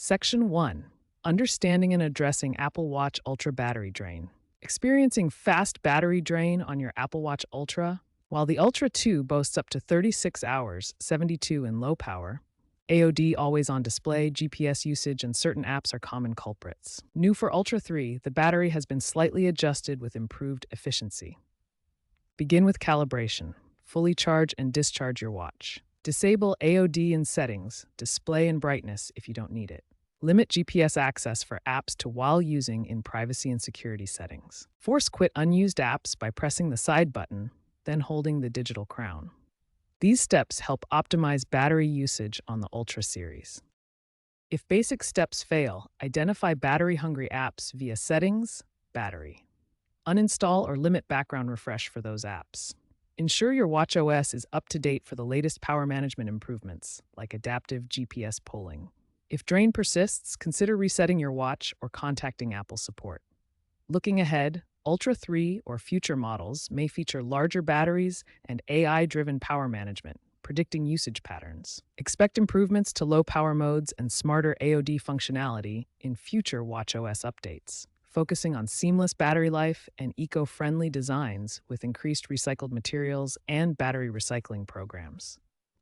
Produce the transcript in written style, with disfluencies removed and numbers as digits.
Section 1. Understanding and addressing Apple Watch Ultra battery drain. Experiencing fast battery drain on your Apple Watch Ultra? While the Ultra 2 boasts up to 36 hours, 72 in low power, AOD always on display, GPS usage, and certain apps are common culprits. New for Ultra 3, the battery has been slightly adjusted with improved efficiency. Begin with calibration. Fully charge and discharge your watch. Disable AOD in settings, display and brightness if you don't need it. Limit GPS access for apps to while using in privacy and security settings. Force quit unused apps by pressing the side button, then holding the digital crown. These steps help optimize battery usage on the Ultra series. If basic steps fail, identify battery-hungry apps via Settings, Battery. Uninstall or limit background refresh for those apps. Ensure your watchOS is up to date for the latest power management improvements, like adaptive GPS polling. If drain persists, consider resetting your watch or contacting Apple support. Looking ahead, Ultra 3 or future models may feature larger batteries and AI-driven power management, predicting usage patterns. Expect improvements to low power modes and smarter AOD functionality in future watchOS updates, focusing on seamless battery life and eco-friendly designs with increased recycled materials and battery recycling programs.